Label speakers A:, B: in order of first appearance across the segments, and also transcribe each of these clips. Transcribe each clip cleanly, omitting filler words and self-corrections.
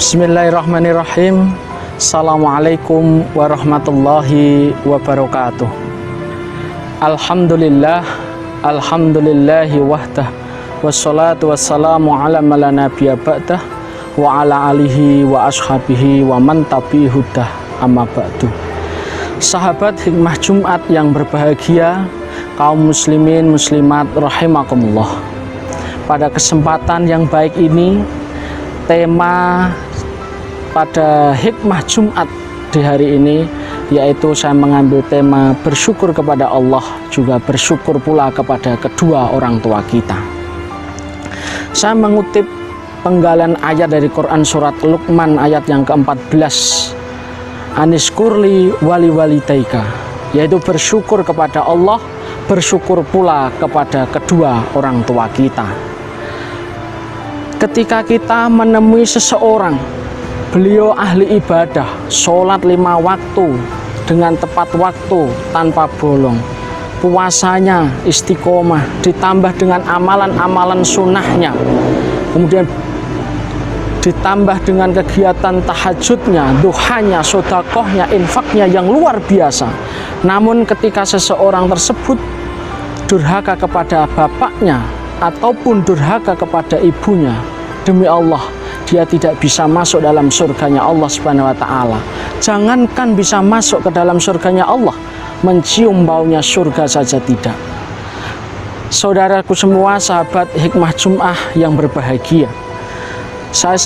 A: Bismillahirrahmanirrahim. Assalamualaikum warahmatullahi wabarakatuh. Alhamdulillah, alhamdulillahi wahdah, wassalatu wassalamu ala la nabiyya ba'dah wa ala alihi wa ashabihi wa man tabi'i hudah amma ba'du. Sahabat Hikmah Jumat yang berbahagia, kaum muslimin muslimat rahimakumullah. Pada kesempatan yang baik ini, tema pada Hikmah Jumat di hari ini yaitu saya mengambil tema bersyukur kepada Allah, juga bersyukur pula kepada kedua orang tua kita. Saya mengutip penggalan ayat dari Quran surat Luqman ayat yang ke-14, Anishkurli wali walitaika, yaitu bersyukur kepada Allah, bersyukur pula kepada kedua orang tua kita. Ketika kita menemui seseorang, beliau ahli ibadah, sholat 5 waktu dengan tepat waktu tanpa bolong, puasanya istiqomah, ditambah dengan amalan-amalan sunnahnya, kemudian ditambah dengan kegiatan tahajudnya, duhanya, sodakohnya, infaknya yang luar biasa. Namun ketika seseorang tersebut durhaka kepada bapaknya ataupun durhaka kepada ibunya, demi Allah, dia tidak bisa masuk dalam surganya Allah Subhanahu wa ta'ala. Jangankan bisa masuk ke dalam surganya Allah, mencium baunya surga saja tidak. Saudaraku semua, sahabat Hikmah Jum'ah yang berbahagia, saya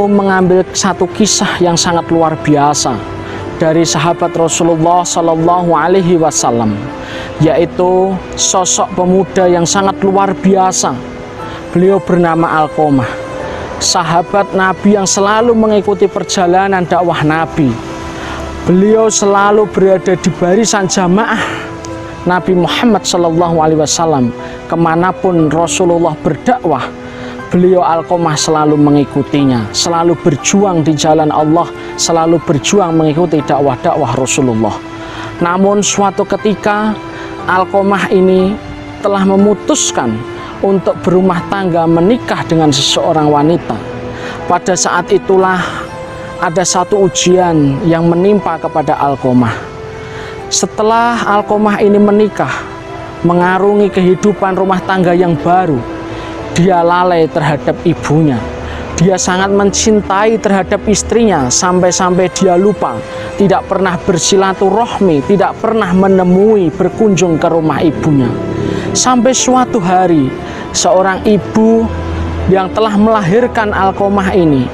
A: mengambil satu kisah yang sangat luar biasa dari sahabat Rasulullah Sallallahu Alaihi Wasallam, yaitu sosok pemuda yang sangat luar biasa. Beliau bernama Alqamah, sahabat Nabi yang selalu mengikuti perjalanan dakwah Nabi. Beliau selalu berada di barisan jamaah Nabi Muhammad SAW. Kemanapun Rasulullah berdakwah, beliau Alqamah selalu mengikutinya, selalu berjuang di jalan Allah, selalu berjuang mengikuti dakwah-dakwah Rasulullah. Namun suatu ketika Alqamah ini telah memutuskan untuk berumah tangga, menikah dengan seseorang wanita. Pada saat itulah ada satu ujian yang menimpa kepada Alqamah. Setelah Alqamah ini menikah, mengarungi kehidupan rumah tangga yang baru, dia lalai terhadap ibunya. Dia sangat mencintai terhadap istrinya, sampai-sampai dia lupa, tidak pernah bersilaturahmi, tidak pernah menemui, berkunjung ke rumah ibunya. Sampai suatu hari, seorang ibu yang telah melahirkan Alqamah ini,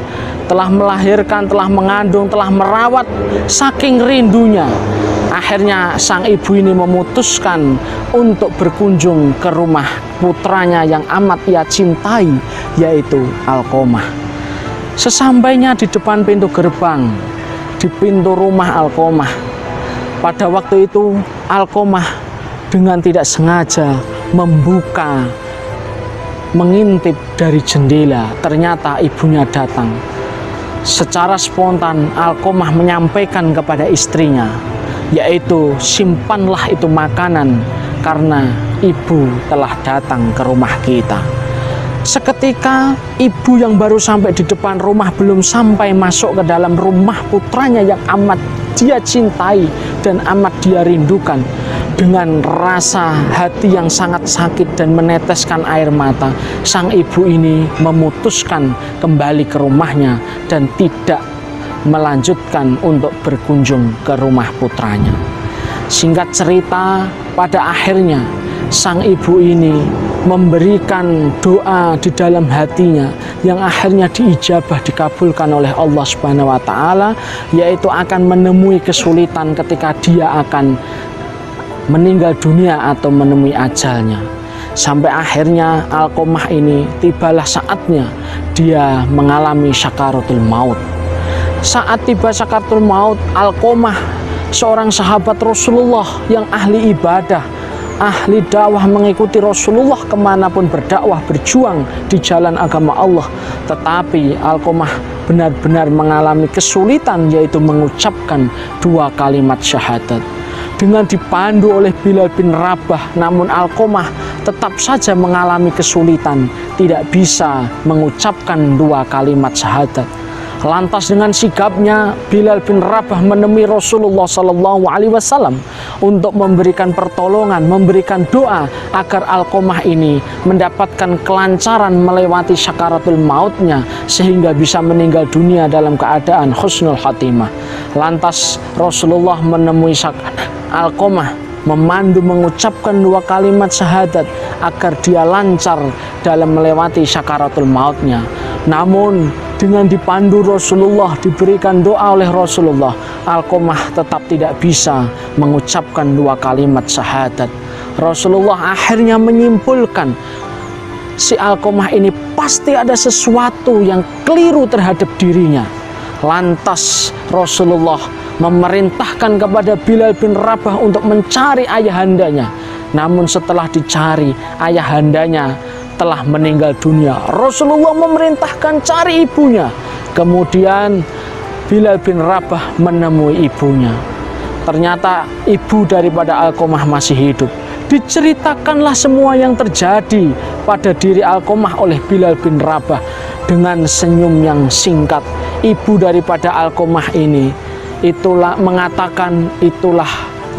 A: telah melahirkan, telah mengandung, telah merawat, saking rindunya, akhirnya sang ibu ini memutuskan untuk berkunjung ke rumah putranya yang amat ia cintai, yaitu Alqamah. Sesampainya di depan pintu gerbang, di pintu rumah Alqamah, pada waktu itu Alqamah dengan tidak sengaja membuka, mengintip dari jendela. Ternyata ibunya datang. Secara spontan Alqamah menyampaikan kepada istrinya, yaitu simpanlah itu makanan karena ibu telah datang ke rumah kita. Seketika ibu yang baru sampai di depan rumah, belum sampai masuk ke dalam rumah putranya yang amat dia cintai dan amat dia rindukan, dengan rasa hati yang sangat sakit dan meneteskan air mata, sang ibu ini memutuskan kembali ke rumahnya dan tidak melanjutkan untuk berkunjung ke rumah putranya. Singkat cerita, pada akhirnya sang ibu ini memberikan doa di dalam hatinya yang akhirnya diijabah, dikabulkan oleh Allah Subhanahu wa ta'ala, yaitu akan menemui kesulitan ketika dia akan meninggal dunia atau menemui ajalnya. Sampai akhirnya Alqamah ini tibalah saatnya dia mengalami sakaratul maut. Saat tiba sakaratul maut, Alqamah, seorang sahabat Rasulullah yang ahli ibadah, ahli dakwah, mengikuti Rasulullah kemanapun berdakwah, berjuang di jalan agama Allah. Tetapi Alqamah benar-benar mengalami kesulitan, yaitu mengucapkan 2 kalimat syahadat. Dengan dipandu oleh Bilal bin Rabah, namun Alqamah tetap saja mengalami kesulitan, tidak bisa mengucapkan 2 kalimat syahadat. Lantas dengan sigapnya Bilal bin Rabah menemui Rasulullah SAW untuk memberikan pertolongan, memberikan doa agar Alqamah ini mendapatkan kelancaran melewati sakaratul mautnya sehingga bisa meninggal dunia dalam keadaan husnul khatimah. Lantas Rasulullah menemui Alqamah, memandu mengucapkan 2 kalimat syahadat agar dia lancar dalam melewati sakaratul mautnya. Namun dengan dipandu Rasulullah, diberikan doa oleh Rasulullah, Alqamah tetap tidak bisa mengucapkan 2 kalimat syahadat. Rasulullah akhirnya menyimpulkan si Alqamah ini pasti ada sesuatu yang keliru terhadap dirinya. Lantas Rasulullah memerintahkan kepada Bilal bin Rabah untuk mencari ayahandanya. Namun setelah dicari, ayahandanya telah meninggal dunia. Rasulullah memerintahkan cari ibunya. Kemudian Bilal bin Rabah menemui ibunya. Ternyata ibu daripada Alqamah masih hidup. Diceritakanlah semua yang terjadi pada diri Alqamah oleh Bilal bin Rabah dengan senyum yang singkat. Ibu daripada Alqamah ini mengatakan itulah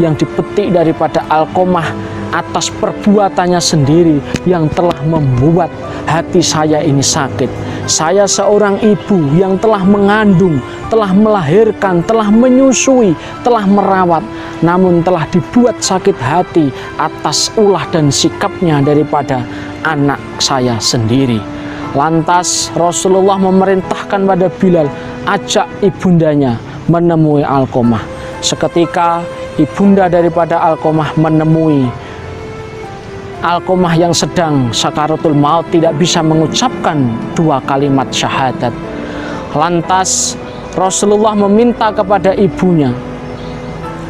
A: yang dipetik daripada Alqamah atas perbuatannya sendiri yang telah membuat hati saya ini sakit. Saya seorang ibu yang telah mengandung, telah melahirkan, telah menyusui, telah merawat, namun telah dibuat sakit hati atas ulah dan sikapnya daripada anak saya sendiri. Lantas Rasulullah memerintahkan pada Bilal, ajak ibundanya menemui Alqamah. Seketika ibunda daripada Alqamah menemui Alqamah yang sedang sakaratul maut, tidak bisa mengucapkan 2 kalimat syahadat. Lantas Rasulullah meminta kepada ibunya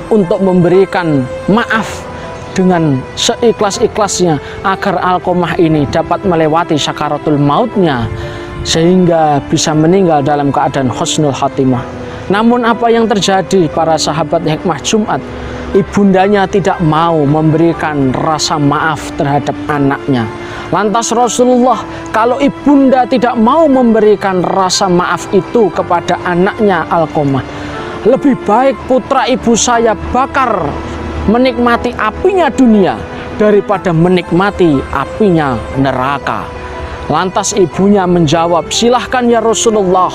A: untuk memberikan maaf dengan seikhlas-ikhlasnya agar Alqamah ini dapat melewati sakaratul mautnya sehingga bisa meninggal dalam keadaan husnul khatimah. Namun apa yang terjadi para sahabat hikmah Jumat? Ibundanya tidak mau memberikan rasa maaf terhadap anaknya. Lantas Rasulullah, kalau ibunda tidak mau memberikan rasa maaf itu kepada anaknya Alqamah, lebih baik putra ibu saya bakar menikmati apinya dunia daripada menikmati apinya neraka. Lantas ibunya menjawab, silahkan ya Rasulullah.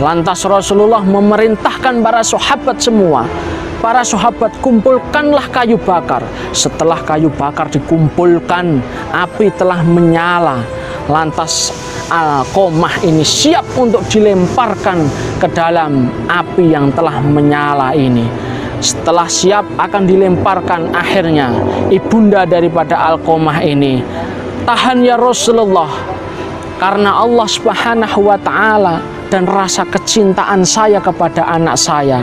A: Lantas Rasulullah memerintahkan para sahabat semua, para sahabat kumpulkanlah kayu bakar. Setelah kayu bakar dikumpulkan, api telah menyala. Lantas Alqamah ini siap untuk dilemparkan ke dalam api yang telah menyala ini. Setelah siap akan dilemparkan, akhirnya ibunda daripada Alqamah ini, tahan ya Rasulullah, karena Allah Subhanahu wa ta'ala dan rasa kecintaan saya kepada anak saya,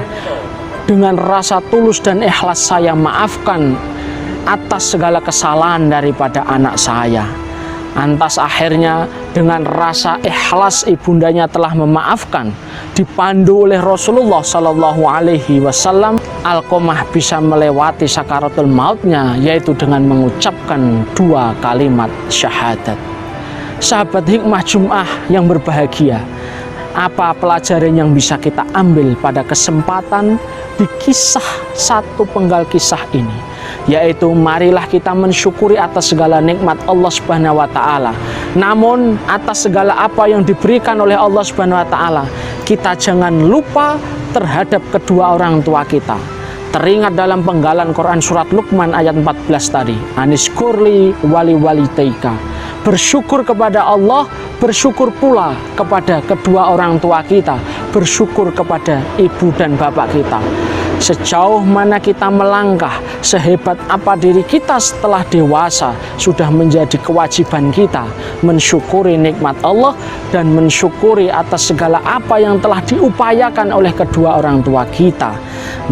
A: dengan rasa tulus dan ikhlas saya maafkan atas segala kesalahan daripada anak saya. Lantas akhirnya dengan rasa ikhlas ibundanya telah memaafkan, dipandu oleh Rasulullah Shallallahu Alaihi Wasallam, Alqamah bisa melewati sakaratul mautnya, yaitu dengan mengucapkan 2 kalimat syahadat. Sahabat hikmah Jum'ah yang berbahagia, apa pelajaran yang bisa kita ambil pada kesempatan di kisah satu penggal kisah ini? Yaitu marilah kita mensyukuri atas segala nikmat Allah Subhanahu wa ta'ala. Namun atas segala apa yang diberikan oleh Allah Subhanahu wa ta'ala, kita jangan lupa terhadap kedua orang tua kita. Teringat dalam penggalan Quran surat Luqman ayat 14 tadi, Anishkurli wali walitaika. Bersyukur kepada Allah, bersyukur pula kepada kedua orang tua kita, bersyukur kepada ibu dan bapak kita. Sejauh mana kita melangkah, sehebat apa diri kita setelah dewasa, sudah menjadi kewajiban kita mensyukuri nikmat Allah dan mensyukuri atas segala apa yang telah diupayakan oleh kedua orang tua kita.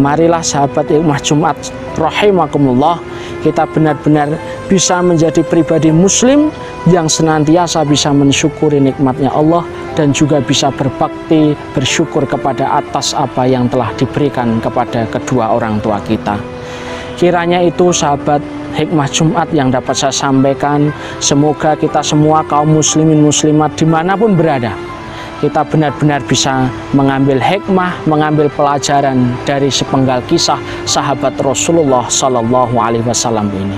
A: Marilah sahabat hikmah Jumat rahimakumullah, kita benar-benar bisa menjadi pribadi muslim yang senantiasa bisa mensyukuri nikmatnya Allah dan juga bisa berbakti, bersyukur kepada atas apa yang telah diberikan kepada kedua orang tua kita. Kiranya itu sahabat hikmah Jumat yang dapat saya sampaikan. Semoga kita semua kaum muslimin muslimat dimanapun berada, kita benar-benar bisa mengambil hikmah, mengambil pelajaran dari sepenggal kisah sahabat Rasulullah Sallallahu Alaihi Wasallam ini.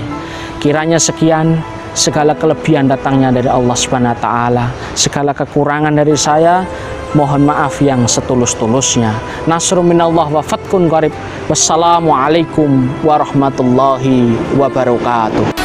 A: Kiranya sekian, segala kelebihan datangnya dari Allah Subhanahu Wa Taala, segala kekurangan dari saya mohon maaf yang setulus-tulusnya. Nasrun minallah wa fatkun qarib. Wassalamualaikum warahmatullahi wabarakatuh.